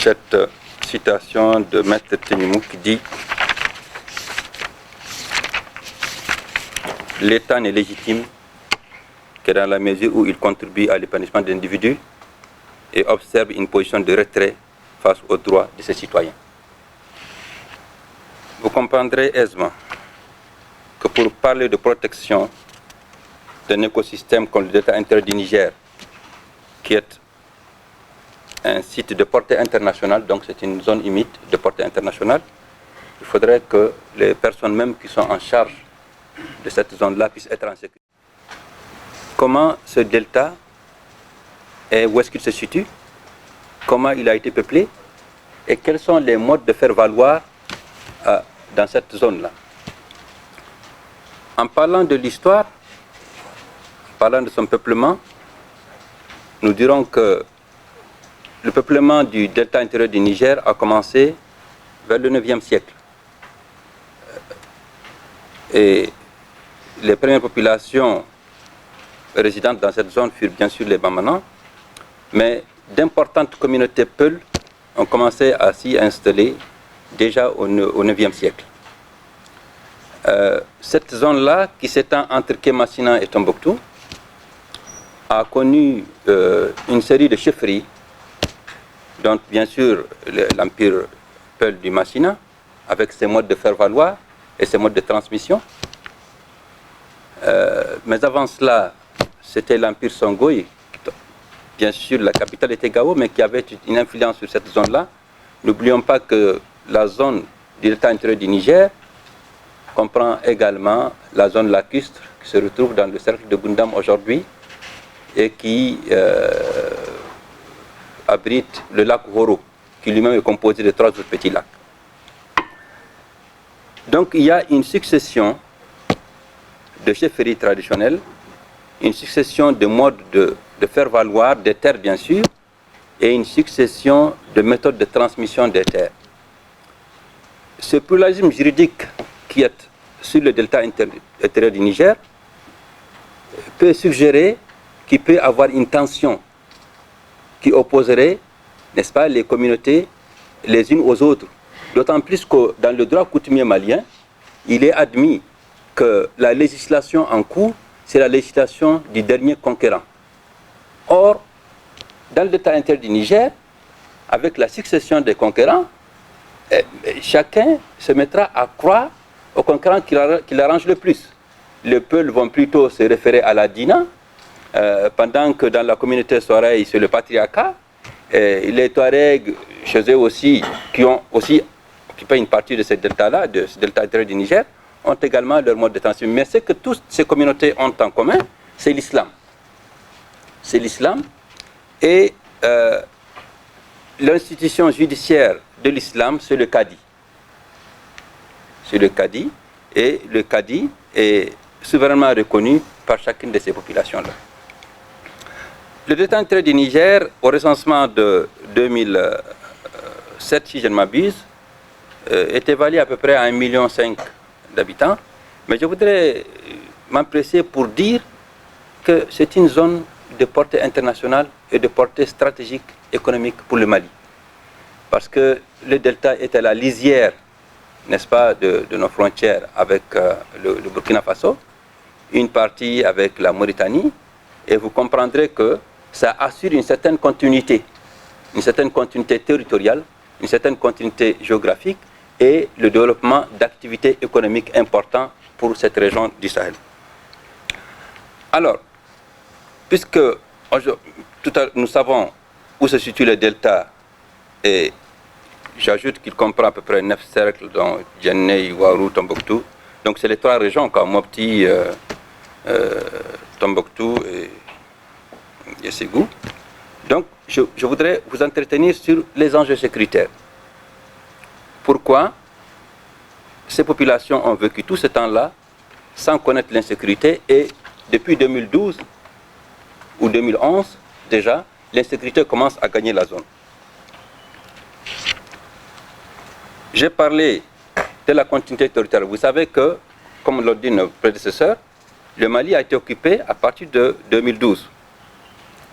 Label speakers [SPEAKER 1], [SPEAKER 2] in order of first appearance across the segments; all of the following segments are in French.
[SPEAKER 1] cette citation de Maître Tenimou qui dit « L'État n'est légitime que dans la mesure où il contribue à l'épanouissement d'individus et observe une position de retrait face aux droits de ses citoyens. » Vous comprendrez aisément que pour parler de protection d'un écosystème comme le delta intérieur du Niger, qui est un site de portée internationale, donc c'est une zone humide de portée internationale, il faudrait que les personnes même qui sont en charge de cette zone-là puissent être en sécurité. Comment ce delta et où est-ce qu'il se situe, comment il a été peuplé et quels sont les modes de faire valoir dans cette zone-là. En parlant de l'histoire, en parlant de son peuplement, nous dirons que le peuplement du delta intérieur du Niger a commencé vers le 9e siècle. Et les premières populations résidentes dans cette zone furent bien sûr les Bamana, mais d'importantes communautés Peuls ont commencé à s'y installer déjà au 9e siècle. Cette zone-là, qui s'étend entre Kémassina et Tombouctou, a connu une série de chefferies, dont bien sûr l'empire Peul du Massina, avec ses modes de faire valoir et ses modes de transmission. Mais avant cela, c'était l'empire Songhai. Bien sûr, la capitale était Gao, mais qui avait une influence sur cette zone-là. N'oublions pas que la zone du delta intérieur du Niger comprend également la zone lacustre qui se retrouve dans le cercle de Gundam aujourd'hui et qui abrite le lac Horo, qui lui-même est composé de 3 autres petits lacs. Donc il y a une succession de chefferies traditionnelles, une succession de modes de faire valoir des terres bien sûr, et une succession de méthodes de transmission des terres. Ce pluralisme juridique qui est sur le delta intérieur du Niger peut suggérer qu'il peut avoir une tension qui opposerait, n'est-ce pas, les communautés les unes aux autres. D'autant plus que dans le droit coutumier malien, il est admis que la législation en cours, c'est la législation du dernier conquérant. Or, dans le delta intérieur du Niger, avec la succession des conquérants, chacun se mettra à croire au conquérant qui l'arrange le plus. Les peuples vont plutôt se référer à la Dina, pendant que dans la communauté Soreille, c'est le patriarcat. Et les Touaregs, chez eux aussi, qui ont aussi occupé une partie de ce delta-là, de ce delta intérieur du Niger, ont également leur mode de transmission. Mais ce que toutes ces communautés ont en commun, c'est l'islam. C'est l'islam. Et l'institution judiciaire de l'islam, c'est le Qadi. C'est le Qadi. Et le Qadi est souverainement reconnu par chacune de ces populations-là. Le delta intérieur du Niger, au recensement de 2007, si je ne m'abuse, est évalué à peu près à 1,5 million d'habitants. Mais je voudrais m'empresser pour dire que c'est une zone de portée internationale et de portée stratégique économique pour le Mali. Parce que le delta est à la lisière, n'est-ce pas, de nos frontières avec le Burkina Faso, une partie avec la Mauritanie, et vous comprendrez que ça assure une certaine continuité territoriale, une certaine continuité géographique et le développement d'activités économiques importantes pour cette région du Sahel. Alors, puisque nous savons où se situe le delta, et j'ajoute qu'il comprend à peu près 9 cercles, dont Djenné, Ouarou, Tombouctou. Donc c'est les 3 régions, comme Mopti, Tombouctou et Ségou. Donc je voudrais vous entretenir sur les enjeux sécuritaires. Pourquoi ces populations ont vécu tout ce temps-là sans connaître l'insécurité, et depuis 2012 ou 2011 déjà, l'insécurité commence à gagner la zone. J'ai parlé de la continuité territoriale. Vous savez que, comme l'ont dit nos prédécesseurs, le Mali a été occupé à partir de 2012.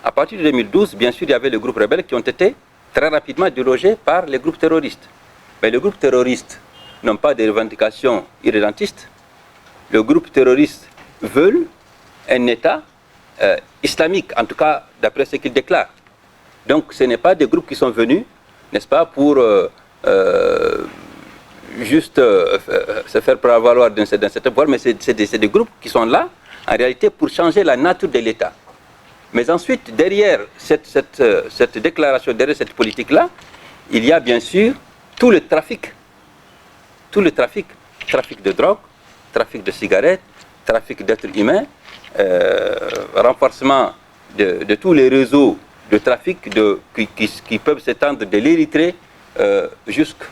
[SPEAKER 1] À partir de 2012, bien sûr, il y avait les groupes rebelles qui ont été très rapidement délogés par les groupes terroristes. Mais les groupes terroristes n'ont pas de revendications irrédentistes. Le groupe terroriste veut un État islamique, en tout cas d'après ce qu'ils déclarent. Donc ce n'est pas des groupes qui sont venus, n'est-ce pas, pour juste se faire prévaloir d'un certain pouvoir, mais c'est des groupes qui sont là, en réalité, pour changer la nature de l'État. Mais ensuite, derrière cette déclaration, derrière cette politique-là, il y a bien sûr tout le trafic de drogue, trafic de cigarettes, trafic d'êtres humains, renforcement de tous les réseaux de trafic qui peuvent s'étendre de l'Érythrée jusqu'à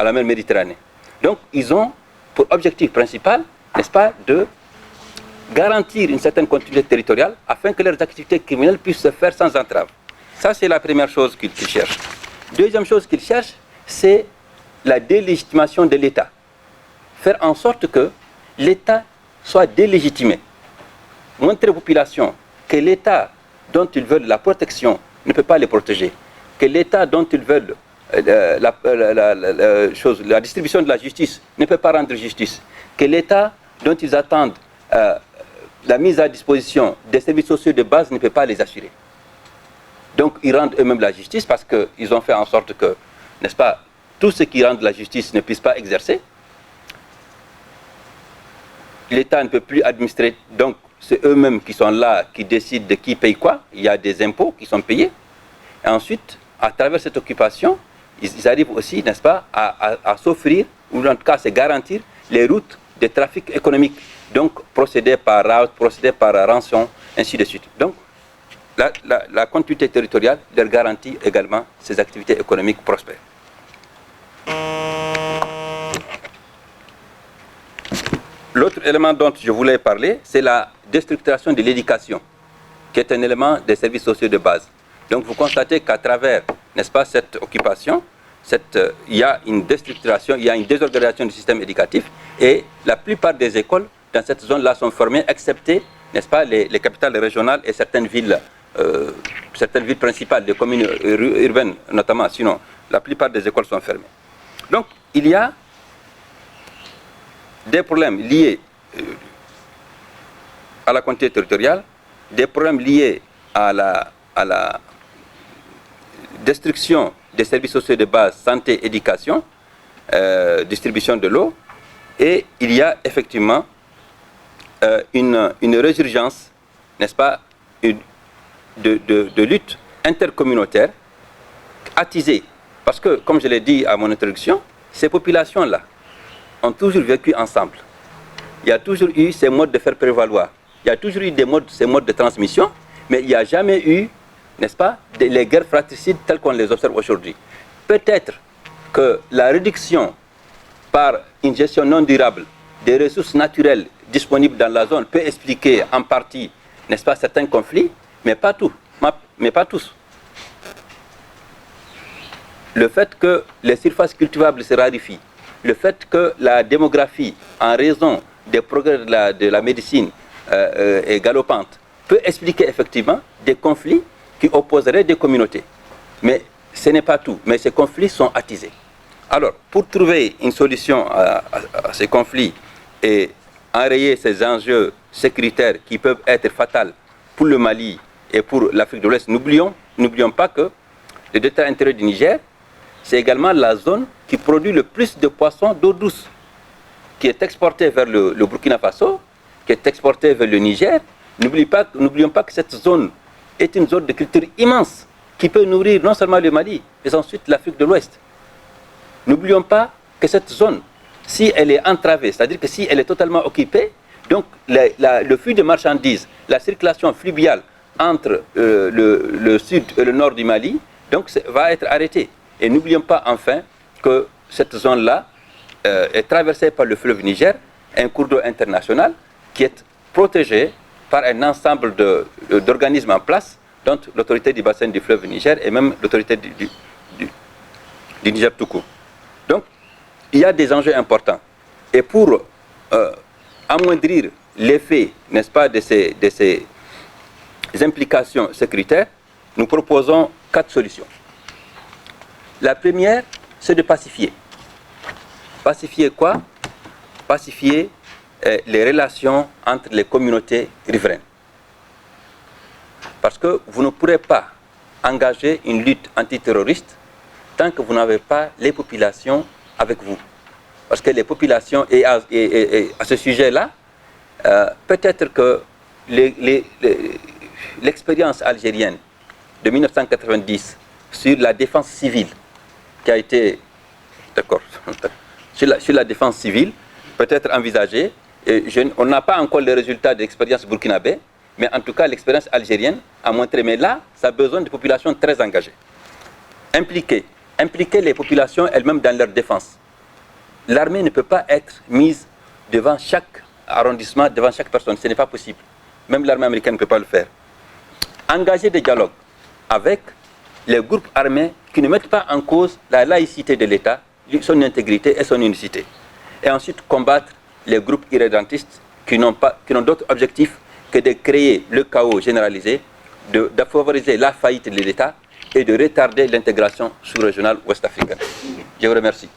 [SPEAKER 1] la mer Méditerranée. Donc, ils ont pour objectif principal, n'est-ce pas, de garantir une certaine continuité territoriale afin que leurs activités criminelles puissent se faire sans entrave. Ça, c'est la première chose qu'ils cherchent. Deuxième chose qu'ils cherchent, c'est la délégitimation de l'État. Faire en sorte que l'État soit délégitimé. Montrer aux populations que l'État dont ils veulent la protection ne peut pas les protéger. Que l'État dont ils veulent la distribution de la justice ne peut pas rendre justice. Que l'État dont ils attendent la mise à disposition des services sociaux de base ne peut pas les assurer. Donc ils rendent eux-mêmes la justice parce qu'ils ont fait en sorte que, n'est-ce pas, tous ceux qui rendent la justice ne puissent pas exercer. L'État ne peut plus administrer, donc c'est eux-mêmes qui sont là, qui décident de qui paye quoi. Il y a des impôts qui sont payés. Et ensuite, à travers cette occupation, ils arrivent aussi, n'est-ce pas, à s'offrir, ou en tout cas à se garantir, les routes de trafic économique. Donc, procéder par route, procéder par rançon, ainsi de suite. Donc, la continuité territoriale leur garantit également ces activités économiques prospères. L'autre élément dont je voulais parler, c'est la déstructuration de l'éducation, qui est un élément des services sociaux de base. Donc, vous constatez qu'à travers, n'est-ce pas, cette occupation, il y a une déstructuration, il y a une désorganisation du système éducatif, et la plupart des écoles dans cette zone-là sont fermées, excepté, n'est-ce pas, les capitales régionales et certaines villes principales, des communes urbaines notamment. Sinon, la plupart des écoles sont fermées. Donc, il y a des problèmes liés à la continuité territoriale, des problèmes liés à la destruction des services sociaux de base, santé, éducation, distribution de l'eau, et il y a effectivement une résurgence, n'est-ce pas, de lutte intercommunautaire attisée. Parce que, comme je l'ai dit à mon introduction, ces populations-là ont toujours vécu ensemble. Il y a toujours eu ces modes de faire prévaloir. Il y a toujours eu ces modes de transmission, mais il n'y a jamais eu, n'est-ce pas, les guerres fratricides telles qu'on les observe aujourd'hui. Peut-être que la réduction par une gestion non durable des ressources naturelles disponibles dans la zone peut expliquer en partie, n'est-ce pas, certains conflits, mais pas tout, mais pas tous. Le fait que les surfaces cultivables se raréfient, le fait que la démographie, en raison des progrès de la médecine, est galopante, peut expliquer effectivement des conflits qui opposeraient des communautés. Mais ce n'est pas tout, mais ces conflits sont attisés. Alors, pour trouver une solution à ces conflits et enrayer ces enjeux sécuritaires qui peuvent être fatals pour le Mali et pour l'Afrique de l'Ouest, n'oublions pas que le détroit intérieur du Niger, c'est également la zone qui produit le plus de poissons d'eau douce, qui est exporté vers le Burkina Faso, qui est exporté vers le Niger. N'oublions pas que cette zone est une zone de culture immense, qui peut nourrir non seulement le Mali, mais ensuite l'Afrique de l'Ouest. N'oublions pas que cette zone, si elle est entravée, c'est-à-dire que si elle est totalement occupée, donc le flux de marchandises, la circulation fluviale entre le sud et le nord du Mali, donc va être arrêtée. Et n'oublions pas enfin que cette zone-là est traversée par le fleuve Niger, un cours d'eau international qui est protégé par un ensemble d'organismes en place, dont l'autorité du bassin du fleuve Niger et même l'autorité du Niger tout court. Donc, il y a des enjeux importants. Et pour amoindrir l'effet, n'est-ce pas, de ces implications sécuritaires, nous proposons 4 solutions. La première, c'est de pacifier. Pacifier quoi? Pacifier les relations entre les communautés riveraines. Parce que vous ne pourrez pas engager une lutte antiterroriste tant que vous n'avez pas les populations avec vous. Parce que les populations, et à ce sujet-là, peut-être que l'expérience algérienne de 1990 sur la défense civile, qui a été, d'accord, sur la défense civile, peut être envisagée. On n'a pas encore les résultats de l'expérience burkinabé, mais en tout cas, l'expérience algérienne a montré. Mais là, ça a besoin de populations très engagées. Impliquer les populations elles-mêmes dans leur défense. L'armée ne peut pas être mise devant chaque arrondissement, devant chaque personne. Ce n'est pas possible. Même l'armée américaine ne peut pas le faire. Engager des dialogues avec les groupes armés qui ne mettent pas en cause la laïcité de l'État, son intégrité et son unicité. Et ensuite combattre les groupes irrédentistes qui n'ont d'autre objectif que de créer le chaos généralisé, de favoriser la faillite de l'État et de retarder l'intégration sous-régionale ouest-africaine. Je vous remercie.